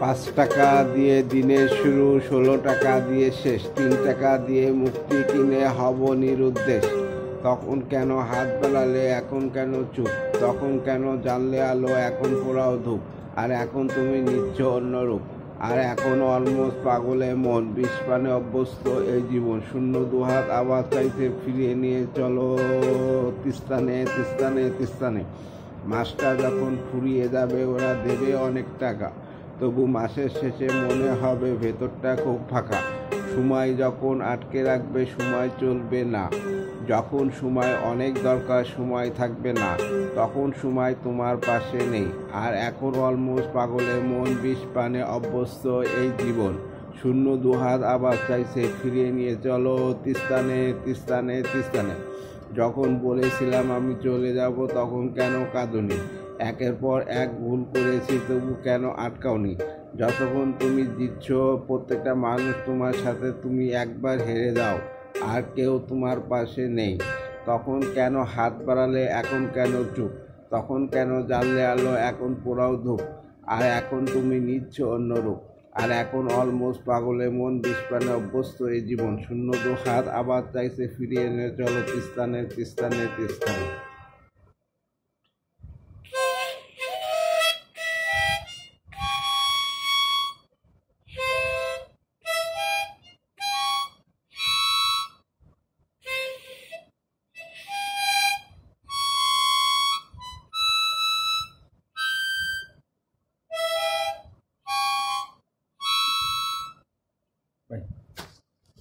5 টাকা দিয়ে দিনের শুরু, 16 টাকা দিয়ে শেষ, 3 টাকা দিয়ে মুক্তি কিনে হব নিরুদ্দেশ। তখন কেন হাত বাড়ালে, এখন কেন চুপ? তখন কেন জ্বাললে আলো, এখন পোড়াও ধূপ? আর এখন তুমি নিচ্ছ অন্য রূপ। আর এখন অলমোস্ট পাগলে মন, বিষপানে অভ্যস্ত এই জীবন। শূন্য দুহাত আবার চাইতে ফিরিয়ে নিয়ে চলো তিস্তানে, তিস্তানে, তিস্তানে। মাসটা যখন ফুরিয়ে যাবে, ওরা দেবে অনেক টাকা, তবু মাসের শেষে মনে হবে ভেতরটা খুব ফাঁকা। সময় যখন আটকে রাখবে, সময় চলবে না। যখন সময় অনেক দরকার, সময় থাকবে না, তখন সময় তোমার পাশে নেই। আর এখন অলমোস্ট পাগলের মন, বিষপানে অভ্যস্ত এই জীবন। শূন্য দুহাত আবার চাইছে ফিরিয়ে নিয়ে চলো তিস্তানে, তিস্তানে, তিস্তানে। যখন বলেছিলাম আমি চলে যাব, তখন কেন কাঁদোনি? একের পর এক ভুল করেছি, তবু কেন আটকাওনি? যতক্ষণ তুমি দিচ্ছ প্রত্যেকটা মানুষ তোমার সাথে, তুমি একবার হেরে যাও আর কেউ তোমার পাশে নেই। তখন কেন হাত বাড়ালে, এখন কেন চুপ? তখন কেন জ্বাললে আলো, এখন পোড়াও ধূপ? আর এখন তুমি নিচ্ছ অন্য রূপ। আর এখন অলমোস্ট পাগলের মন, বিষপানে অভ্যস্ত এই জীবন। শূন্য দুহাত আবার চাইছে ফিরিয়ে এনে চলো তিস্তানে, তিস্তানে, তিস্তানে।